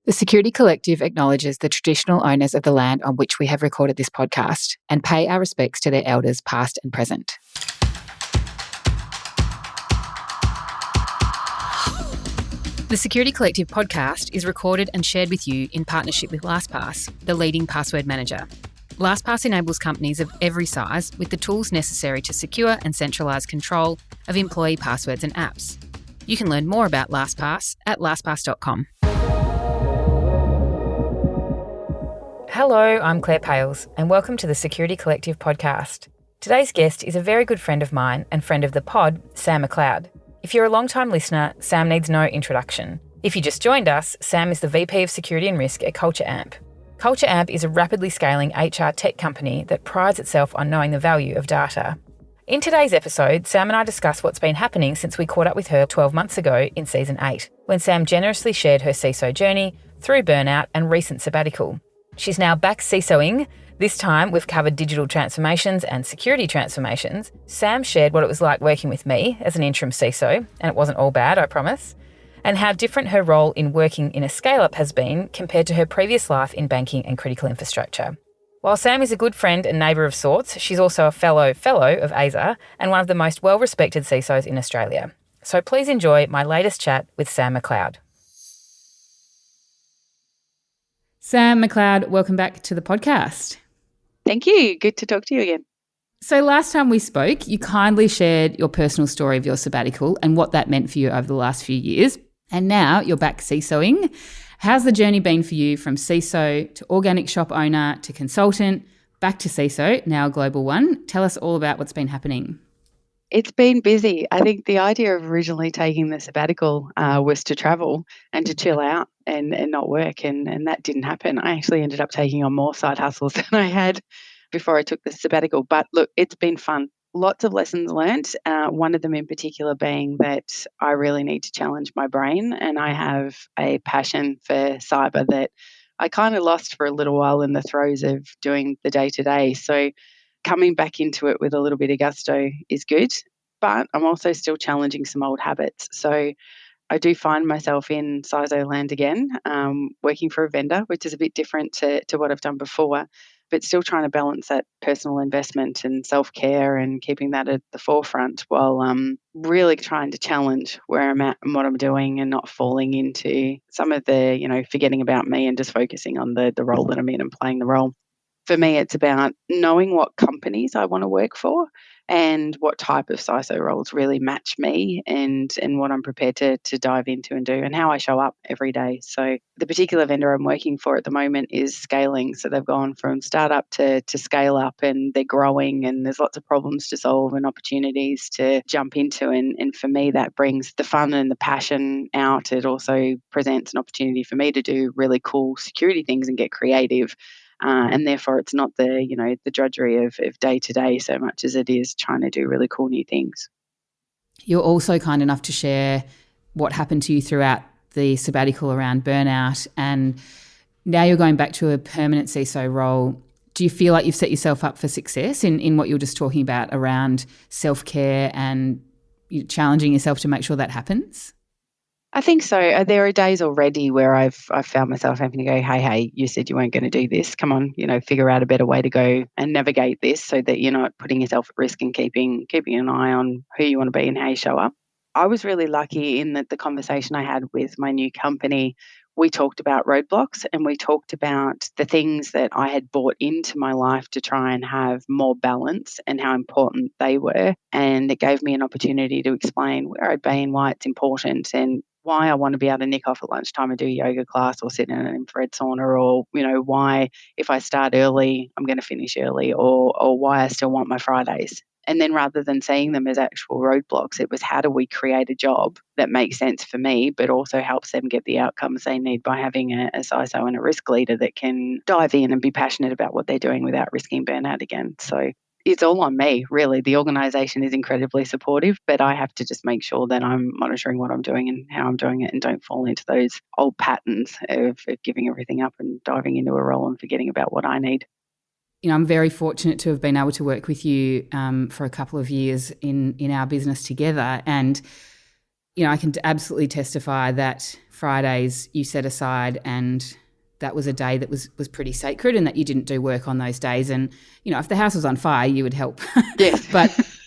The Security Collective acknowledges the traditional owners of the land on which we have recorded this podcast and pay our respects to their elders past and present. The Security Collective podcast is recorded and shared with you in partnership with LastPass, the leading password manager. LastPass enables companies of every size with the tools necessary to secure and centralise control of employee passwords and apps. You can learn more about LastPass at lastpass.com. Hello, I'm Claire Pales, and welcome to the Security Collective podcast. Today's guest is a very good friend of mine and friend of the pod, Samm MacLeod. If you're a long-time listener, Samm needs no introduction. If you just joined us, Samm is the VP of Security and Risk at Culture Amp. Culture Amp is a rapidly scaling HR tech company that prides itself on knowing the value of data. In today's episode, Samm and I discuss what's been happening since we caught up with her 12 months ago in Season 8, when Samm generously shared her CISO journey through burnout and recent sabbatical. She's now back CISO-ing. This time we've covered digital transformations and security transformations. Samm shared what it was like working with me as an interim CISO, and it wasn't all bad, I promise, and how different her role in working in a scale-up has been compared to her previous life in banking and critical infrastructure. While Samm is a good friend and neighbour of sorts, she's also a fellow of ASA and one of the most well-respected CISOs in Australia. So please enjoy my latest chat with Samm MacLeod. Samm MacLeod, welcome back to the podcast. Thank you. Good to talk to you again. So last time we spoke, you kindly shared your personal story of your sabbatical and what that meant for you over the last few years. And now you're back CISO-ing. How's the journey been for you from CISO to organic shop owner to consultant, back to CISO, now a global one? Tell us all about what's been happening. It's been busy. I think the idea of originally taking the sabbatical was to travel and to chill out and not work, and that didn't happen. I actually ended up taking on more side hustles than I had before I took the sabbatical. But look, it's been fun. Lots of lessons learned, one of them in particular being that I really need to challenge my brain, and I have a passion for cyber that I kind of lost for a little while in the throes of doing the day-to-day. So coming back into it with a little bit of gusto is good, but I'm also still challenging some old habits. So I do find myself in CISO land again, working for a vendor, which is a bit different to what I've done before, but still trying to balance that personal investment and self-care and keeping that at the forefront while really trying to challenge where I'm at and what I'm doing and not falling into some of the, forgetting about me and just focusing on the role that I'm in and playing the role. For me, it's about knowing what companies I want to work for and what type of CISO roles really match me and what I'm prepared to dive into and do and how I show up every day. So the particular vendor I'm working for at the moment is scaling. So they've gone from startup to scale up, and they're growing, and there's lots of problems to solve and opportunities to jump into. And for me, that brings the fun and the passion out. It also presents an opportunity for me to do really cool security things and get creative. And therefore, it's not the drudgery of day to day so much as it is trying to do really cool new things. You're also kind enough to share what happened to you throughout the sabbatical around burnout, and now you're going back to a permanent CISO role. Do you feel like you've set yourself up for success in what you were just talking about around self-care and challenging yourself to make sure that happens? I think so. There are days already where I've found myself having to go, hey, you said you weren't going to do this. Come on, figure out a better way to go and navigate this so that you're not putting yourself at risk and keeping an eye on who you want to be and how you show up. I was really lucky in that the conversation I had with my new company, we talked about roadblocks and we talked about the things that I had brought into my life to try and have more balance and how important they were. And it gave me an opportunity to explain where I'd been, why it's important, and why I want to be able to nick off at lunchtime and do yoga class or sit in an infrared sauna, or, why if I start early, I'm going to finish early, or why I still want my Fridays. And then rather than seeing them as actual roadblocks, it was how do we create a job that makes sense for me, but also helps them get the outcomes they need by having a CISO and a risk leader that can dive in and be passionate about what they're doing without risking burnout again. So it's all on me, really. The organisation is incredibly supportive, but I have to just make sure that I'm monitoring what I'm doing and how I'm doing it and don't fall into those old patterns of giving everything up and diving into a role and forgetting about what I need. I'm very fortunate to have been able to work with you for a couple of years in our business together. And I can absolutely testify that Fridays you set aside, and that was a day that was pretty sacred, and that you didn't do work on those days. And, if the house was on fire, you would help. Yes.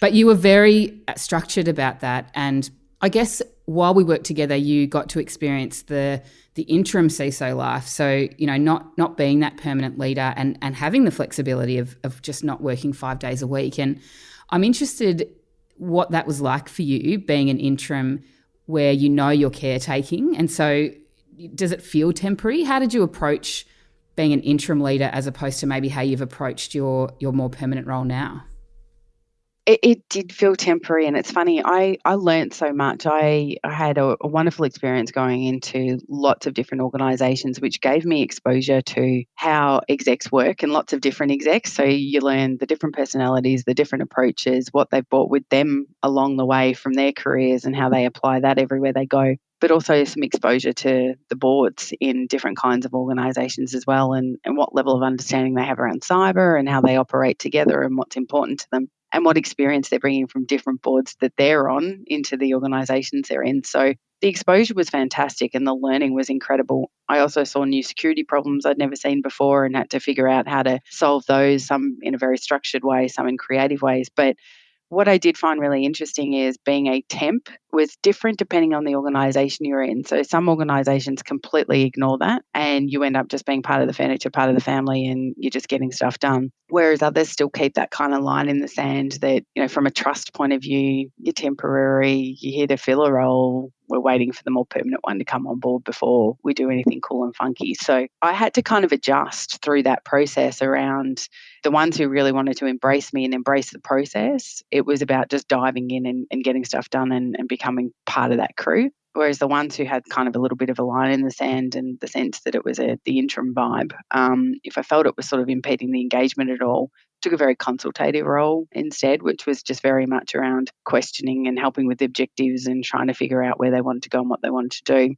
But you were very structured about that. And I guess while we worked together, you got to experience the interim CISO life. So, not being that permanent leader and having the flexibility of just not working 5 days a week. And I'm interested what that was like for you, being an interim where you're caretaking. And so does it feel temporary? How did you approach being an interim leader as opposed to maybe how you've approached your more permanent role now? It did feel temporary, and it's funny, I learned so much. I had a wonderful experience going into lots of different organisations, which gave me exposure to how execs work and lots of different execs. So you learn the different personalities, the different approaches, what they've brought with them along the way from their careers and how they apply that everywhere they go. But also some exposure to the boards in different kinds of organisations as well, and what level of understanding they have around cyber and how they operate together and what's important to them, and what experience they're bringing from different boards that they're on into the organisations they're in. So the exposure was fantastic and the learning was incredible. I also saw new security problems I'd never seen before and had to figure out how to solve those, some in a very structured way, some in creative ways. But what I did find really interesting is being a temp was different depending on the organisation you're in. So some organisations completely ignore that and you end up just being part of the furniture, part of the family, and you're just getting stuff done. Whereas others still keep that kind of line in the sand that, from a trust point of view, you're temporary, you're here to fill a role, we're waiting for the more permanent one to come on board before we do anything cool and funky. So I had to kind of adjust through that process around the ones who really wanted to embrace me and embrace the process. It was about just diving in and getting stuff done and becoming part of that crew. Whereas the ones who had kind of a little bit of a line in the sand and the sense that it was the interim vibe, if I felt it was sort of impeding the engagement at all, took a very consultative role instead, which was just very much around questioning and helping with the objectives and trying to figure out where they wanted to go and what they wanted to do.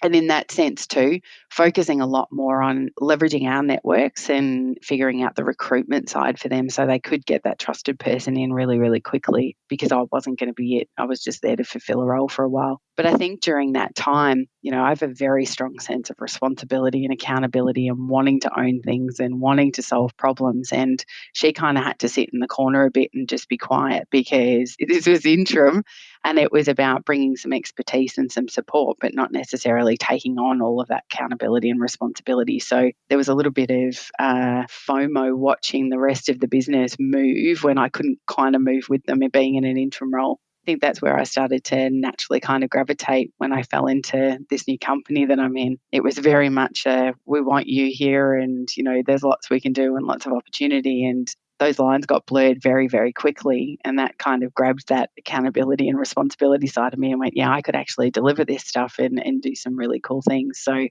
And in that sense too, focusing a lot more on leveraging our networks and figuring out the recruitment side for them so they could get that trusted person in really, really quickly, because I wasn't going to be it. I was just there to fulfill a role for a while. But I think during that time, I have a very strong sense of responsibility and accountability and wanting to own things and wanting to solve problems. And she kind of had to sit in the corner a bit and just be quiet because this was interim and it was about bringing some expertise and some support, but not necessarily taking on all of that accountability and responsibility. So there was a little bit of FOMO watching the rest of the business move when I couldn't kind of move with them being in an interim role. I think that's where I started to naturally kind of gravitate when I fell into this new company that I'm in. It was very much we want you here and, there's lots we can do and lots of opportunity, and those lines got blurred very, very quickly, and that kind of grabbed that accountability and responsibility side of me and went, yeah, I could actually deliver this stuff and do some really cool things. So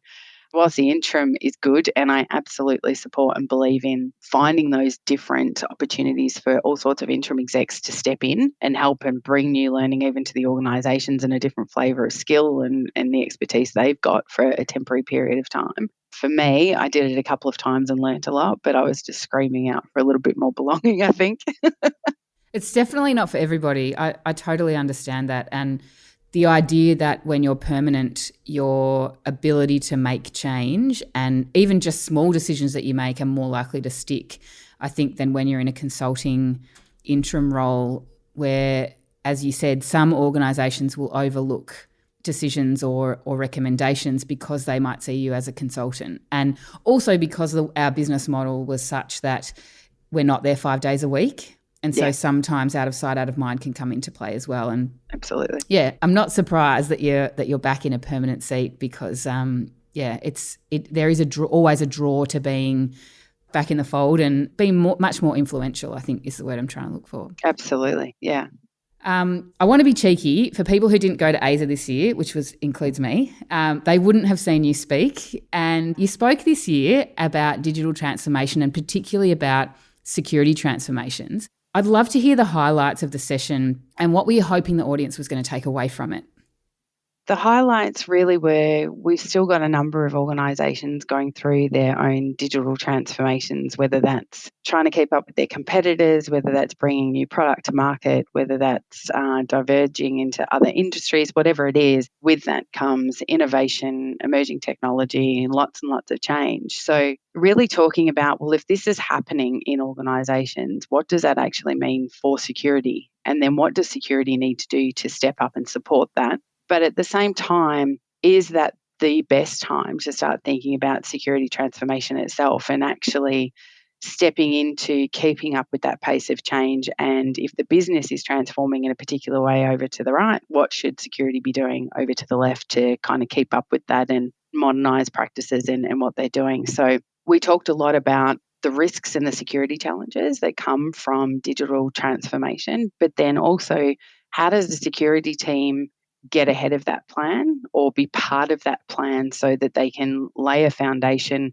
whilst the interim is good, and I absolutely support and believe in finding those different opportunities for all sorts of interim execs to step in and help and bring new learning even to the organisations and a different flavour of skill and the expertise they've got for a temporary period of time. For me, I did it a couple of times and learnt a lot, but I was just screaming out for a little bit more belonging, I think. It's definitely not for everybody. I totally understand that. And the idea that when you're permanent, your ability to make change and even just small decisions that you make are more likely to stick, I think, than when you're in a consulting interim role where, as you said, some organisations will overlook decisions or recommendations because they might see you as a consultant. And also because our business model was such that we're not there 5 days a week. And so sometimes out of sight, out of mind can come into play as well. And absolutely, yeah, I'm not surprised that you're back in a permanent seat because there is always a draw to being back in the fold and being much more influential, I think is the word I'm trying to look for. Absolutely, yeah. I want to be cheeky. For people who didn't go to ASA this year, which includes me, they wouldn't have seen you speak. And you spoke this year about digital transformation and particularly about security transformations. I'd love to hear the highlights of the session and what were you hoping the audience was going to take away from it? The highlights really were we've still got a number of organisations going through their own digital transformations, whether that's trying to keep up with their competitors, whether that's bringing new product to market, whether that's diverging into other industries, whatever it is. With that comes innovation, emerging technology, and lots of change. So really talking about, well, if this is happening in organisations, what does that actually mean for security? And then what does security need to do to step up and support that? But at the same time, is that the best time to start thinking about security transformation itself and actually stepping into keeping up with that pace of change? And if the business is transforming in a particular way over to the right, what should security be doing over to the left to kind of keep up with that and modernise practices and what they're doing? So we talked a lot about the risks and the security challenges that come from digital transformation, but then also how does the security team get ahead of that plan or be part of that plan so that they can lay a foundation.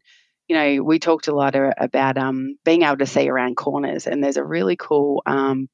We talked a lot about being able to see around corners, and there's a really cool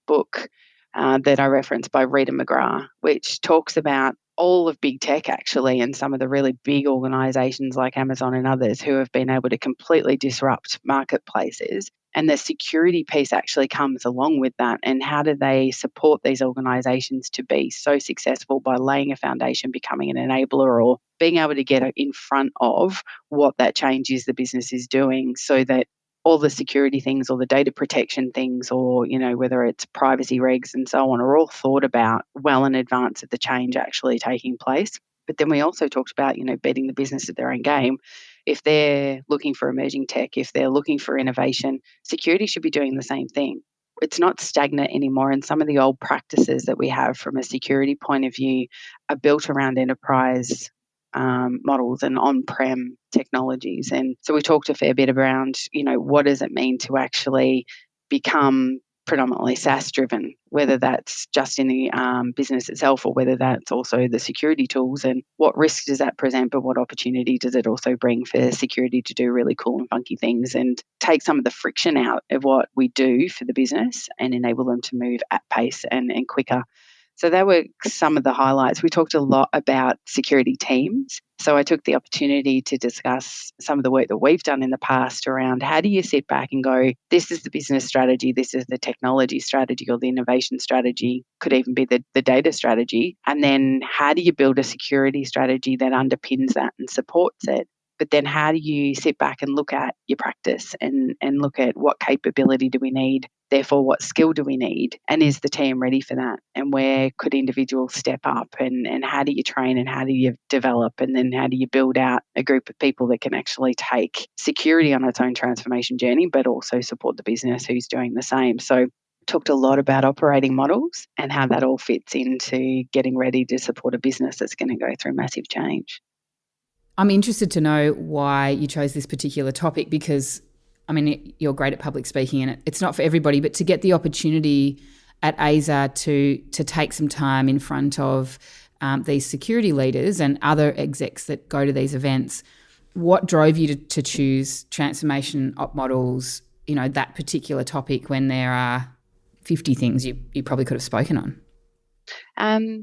book that I referenced by Rita McGrath, which talks about all of big tech actually, and some of the really big organisations like Amazon and others who have been able to completely disrupt marketplaces. And the security piece actually comes along with that. And how do they support these organisations to be so successful by laying a foundation, becoming an enabler, or being able to get in front of what that change is the business is doing, so that all the security things or the data protection things, or whether it's privacy regs and so on, are all thought about well in advance of the change actually taking place. But then we also talked about betting the business at their own game. If they're looking for emerging tech, if they're looking for innovation, security should be doing the same thing. It's not stagnant anymore, and some of the old practices that we have from a security point of view are built around enterprise models and on-prem technologies. And so we talked a fair bit around, what does it mean to actually become predominantly SaaS driven, whether that's just in the business itself or whether that's also the security tools, and what risk does that present, but what opportunity does it also bring for security to do really cool and funky things and take some of the friction out of what we do for the business and enable them to move at pace and quicker. So that were some of the highlights. We talked a lot about security teams. So I took the opportunity to discuss some of the work that we've done in the past around how do you sit back and go, this is the business strategy, this is the technology strategy or the innovation strategy, could even be the data strategy. And then how do you build a security strategy that underpins that and supports it? But then how do you sit back and look at your practice and look at what capability do we need? Therefore, what skill do we need? And is the team ready for that? And where could individuals step up? And how do you train and how do you develop? And then how do you build out a group of people that can actually take security on its own transformation journey, but also support the business who's doing the same? So talked a lot about operating models and how that all fits into getting ready to support a business that's going to go through massive change. I'm interested to know why you chose this particular topic because, you're great at public speaking and it's not for everybody, but to get the opportunity at ASA to take some time in front of these security leaders and other execs that go to these events, what drove you to choose transformation op models, that particular topic when there are 50 things you probably could have spoken on?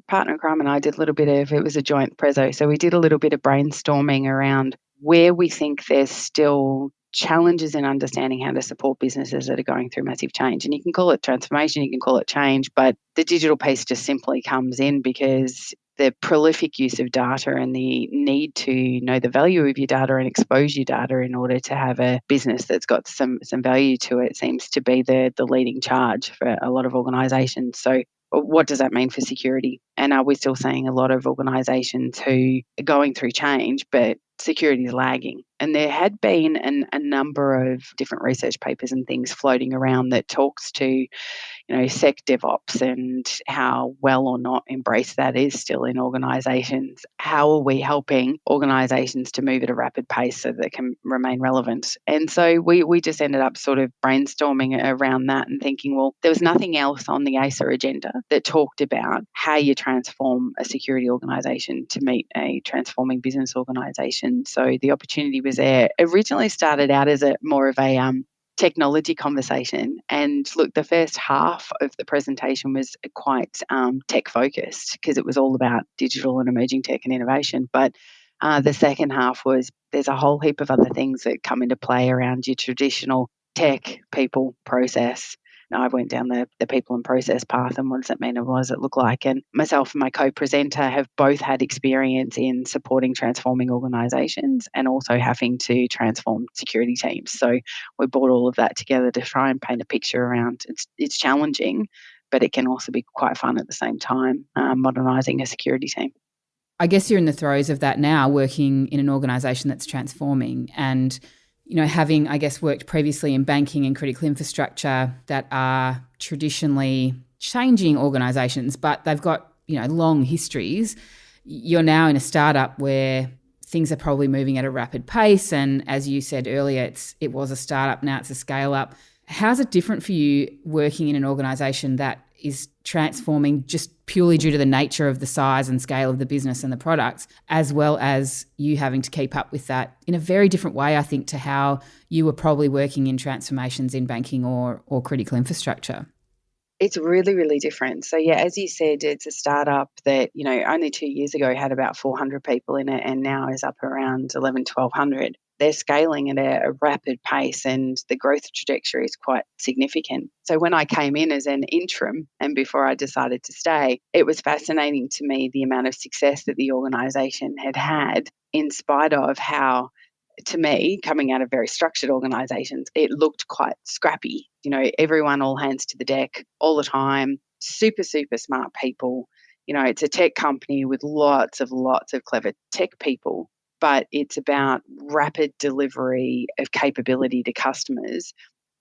Partner in crime and I did a little bit of, it was a joint prezzo, so we did a little bit of brainstorming around where we think there's still challenges in understanding how to support businesses that are going through massive change. And you can call it transformation, you can call it change, but the digital piece just simply comes in because the prolific use of data and the need to know the value of your data and expose your data in order to have a business that's got some value to it seems to be the leading charge for a lot of organisations. So what does that mean for security? And are we still seeing a lot of organisations who are going through change, but security is lagging? And there had been a number of different research papers and things floating around that talks to sec DevOps and how well or not embraced that is still in organisations. How are we helping organisations to move at a rapid pace so they can remain relevant? And so we just ended up sort of brainstorming around that and thinking, well, there was nothing else on the ASA agenda that talked about how you transform a security organisation to meet a transforming business organisation. So the opportunity was there. It originally started out as more of a technology conversation. And look, the first half of the presentation was quite tech focused because it was all about digital and emerging tech and innovation. But the second half was there's a whole heap of other things that come into play around your traditional tech, people, process. Now I went down the people and process path, and what does that mean and what does it look like? And myself and my co-presenter have both had experience in supporting transforming organisations and also having to transform security teams. So we brought all of that together to try and paint a picture around it's challenging, but it can also be quite fun at the same time, modernising a security team. I guess you're in the throes of that now, working in an organisation that's transforming and, having, I guess, worked previously in banking and critical infrastructure that are traditionally changing organisations, but they've got, long histories. You're now in a startup where things are probably moving at a rapid pace. And as you said earlier, it was a startup, now it's a scale up. How's it different for you working in an organisation that is transforming just purely due to the nature of the size and scale of the business and the products, as well as you having to keep up with that in a very different way, I think, to how you were probably working in transformations in banking or critical infrastructure? It's really, really different. So, yeah, as you said, it's a startup that, only 2 years ago had about 400 people in it and now is up around 1,100. They're scaling at a rapid pace and the growth trajectory is quite significant. So when I came in as an interim and before I decided to stay, it was fascinating to me the amount of success that the organisation had had in spite of how, to me, coming out of very structured organisations, it looked quite scrappy. Everyone all hands to the deck all the time, super, super smart people. It's a tech company with lots of clever tech people, but it's about rapid delivery of capability to customers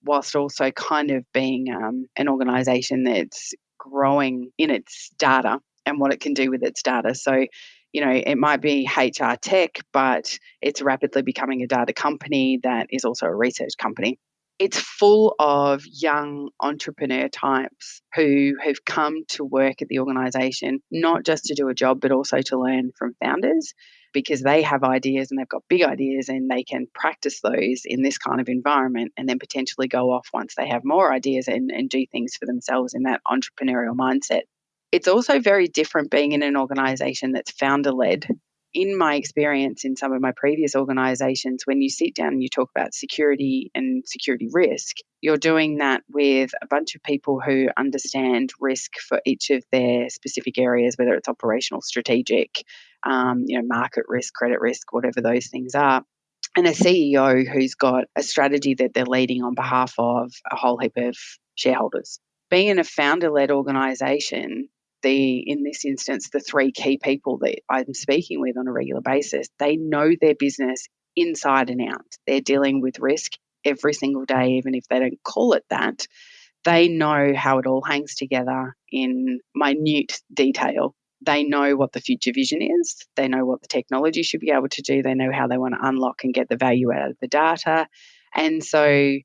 whilst also kind of being an organisation that's growing in its data and what it can do with its data. So, it might be HR tech, but it's rapidly becoming a data company that is also a research company. It's full of young entrepreneur types who have come to work at the organisation, not just to do a job, but also to learn from founders because they have ideas and they've got big ideas and they can practice those in this kind of environment and then potentially go off once they have more ideas and do things for themselves in that entrepreneurial mindset. It's also very different being in an organisation that's founder-led. In my experience in some of my previous organisations, when you sit down and you talk about security and security risk, you're doing that with a bunch of people who understand risk for each of their specific areas, whether it's operational, strategic, market risk, credit risk, whatever those things are. And a CEO who's got a strategy that they're leading on behalf of a whole heap of shareholders. Being in a founder-led organisation, in this instance, the three key people that I'm speaking with on a regular basis, they know their business inside and out. They're dealing with risk every single day, even if they don't call it that. They know how it all hangs together in minute detail. They know what the future vision is. They know what the technology should be able to do. They know how they want to unlock and get the value out of the data. And so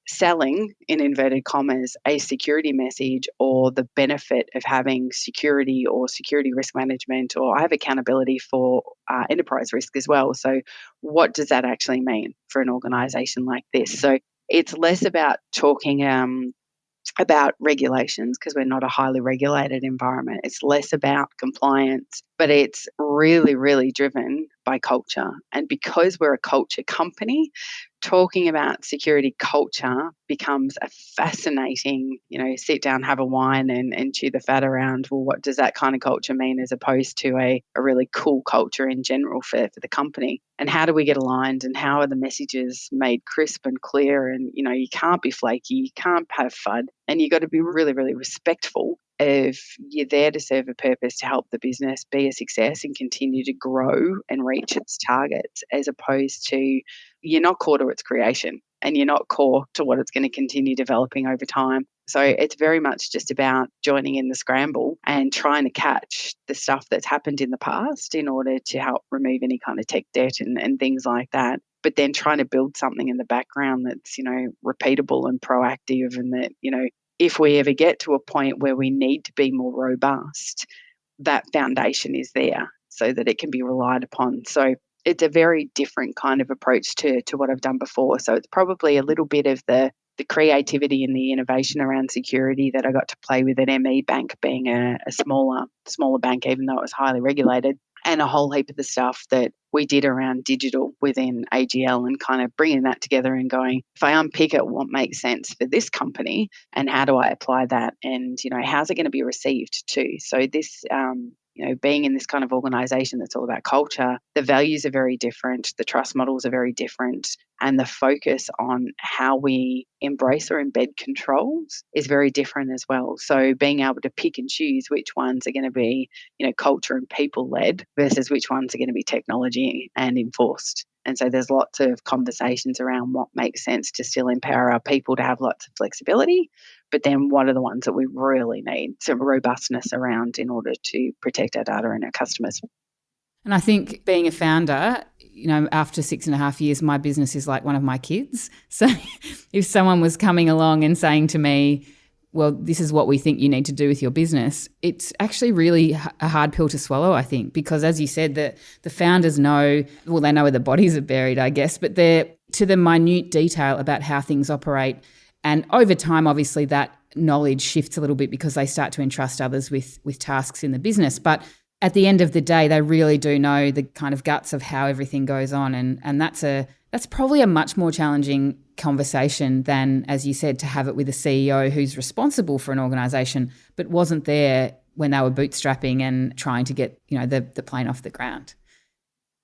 selling, in inverted commas, a security message or the benefit of having security or security risk management, or I have accountability for enterprise risk as well. So what does that actually mean for an organisation like this? So it's less about talking about regulations because we're not a highly regulated environment. It's less about compliance, but it's really, really driven by culture. And because we're a culture company, talking about security culture becomes a fascinating, sit down, have a wine and chew the fat around, well, what does that kind of culture mean as opposed to a really cool culture in general for the company? And how do we get aligned and how are the messages made crisp and clear? And, you can't be flaky, you can't have FUD, and you've got to be really, really respectful if you're there to serve a purpose to help the business be a success and continue to grow and reach its targets, as opposed to you're not core to its creation and you're not core to what it's going to continue developing over time. So it's very much just about joining in the scramble and trying to catch the stuff that's happened in the past in order to help remove any kind of tech debt and things like that. But then trying to build something in the background that's, repeatable and proactive, and that, if we ever get to a point where we need to be more robust, that foundation is there so that it can be relied upon. So it's a very different kind of approach to what I've done before. So it's probably a little bit of the the creativity and the innovation around security that I got to play with at ME Bank, being a smaller bank, even though it was highly regulated, and a whole heap of the stuff that we did around digital within AGL, and kind of bringing that together and going, if I unpick it, what makes sense for this company and how do I apply that, and, how's it going to be received too? So this, being in this kind of organisation that's all about culture, the values are very different, the trust models are very different, and the focus on how we embrace or embed controls is very different as well. So being able to pick and choose which ones are going to be, culture and people-led versus which ones are going to be technology and enforced. And so there's lots of conversations around what makes sense to still empower our people to have lots of flexibility, but then what are the ones that we really need some robustness around in order to protect our data and our customers. And I think being a founder, after 6.5 years, my business is like one of my kids. So if someone was coming along and saying to me, well, this is what we think you need to do with your business, it's actually really a hard pill to swallow, I think, because as you said, the founders know, well, they know where the bodies are buried, I guess, but they're to the minute detail about how things operate. And over time, obviously, that knowledge shifts a little bit because they start to entrust others with tasks in the business. But at the end of the day, they really do know the kind of guts of how everything goes on. And that's probably a much more challenging conversation than, as you said, to have it with a CEO who's responsible for an organisation but wasn't there when they were bootstrapping and trying to get, the plane off the ground.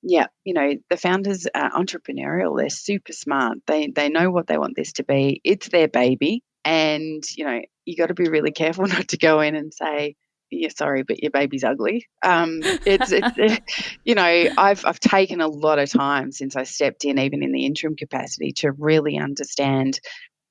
Yeah, the founders are entrepreneurial. They're super smart. They know what they want this to be. It's their baby. And, you got to be really careful not to go in and say, yeah, sorry, but your baby's ugly. It's I've taken a lot of time since I stepped in, even in the interim capacity, to really understand,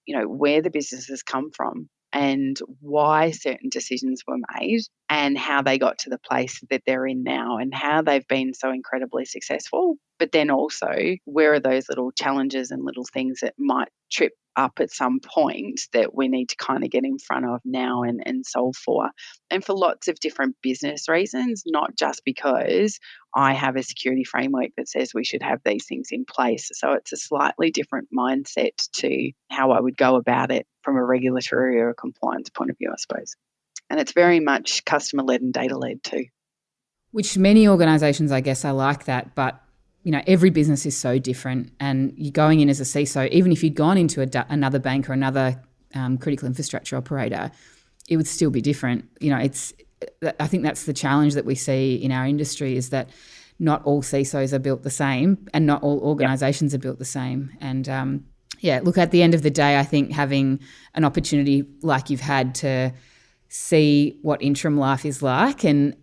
where the business has come from and why certain decisions were made and how they got to the place that they're in now and how they've been so incredibly successful. But then also, where are those little challenges and little things that might trip up at some point that we need to kind of get in front of now and solve for? And for lots of different business reasons, not just because I have a security framework that says we should have these things in place. So it's a slightly different mindset to how I would go about it from a regulatory or a compliance point of view, I suppose. And it's very much customer-led and data-led too. Which many organisations, I guess, are like that, but every business is so different, and you're going in as a CISO, even if you'd gone into another bank or another critical infrastructure operator, it would still be different. I think that's the challenge that we see in our industry, is that not all CISOs are built the same and not all organisations are built the same. And look, at the end of the day, I think having an opportunity like you've had to see what interim life is like and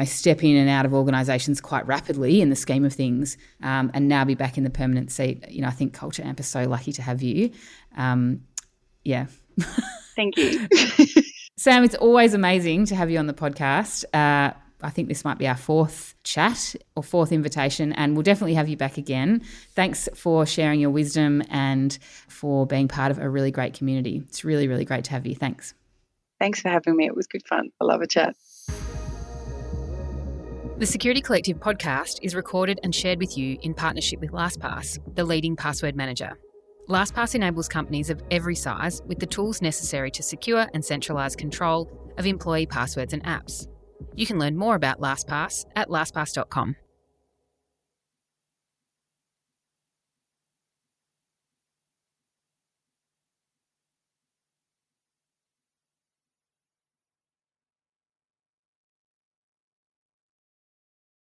step in and out of organisations quite rapidly in the scheme of things, and now be back in the permanent seat. I think Culture Amp is so lucky to have you. Thank you. Sam, it's always amazing to have you on the podcast. I think this might be our fourth chat or fourth invitation, and we'll definitely have you back again. Thanks for sharing your wisdom and for being part of a really great community. It's really, really great to have you. Thanks. Thanks for having me. It was good fun. I love a chat. The Security Collective podcast is recorded and shared with you in partnership with LastPass, the leading password manager. LastPass enables companies of every size with the tools necessary to secure and centralise control of employee passwords and apps. You can learn more about LastPass at lastpass.com.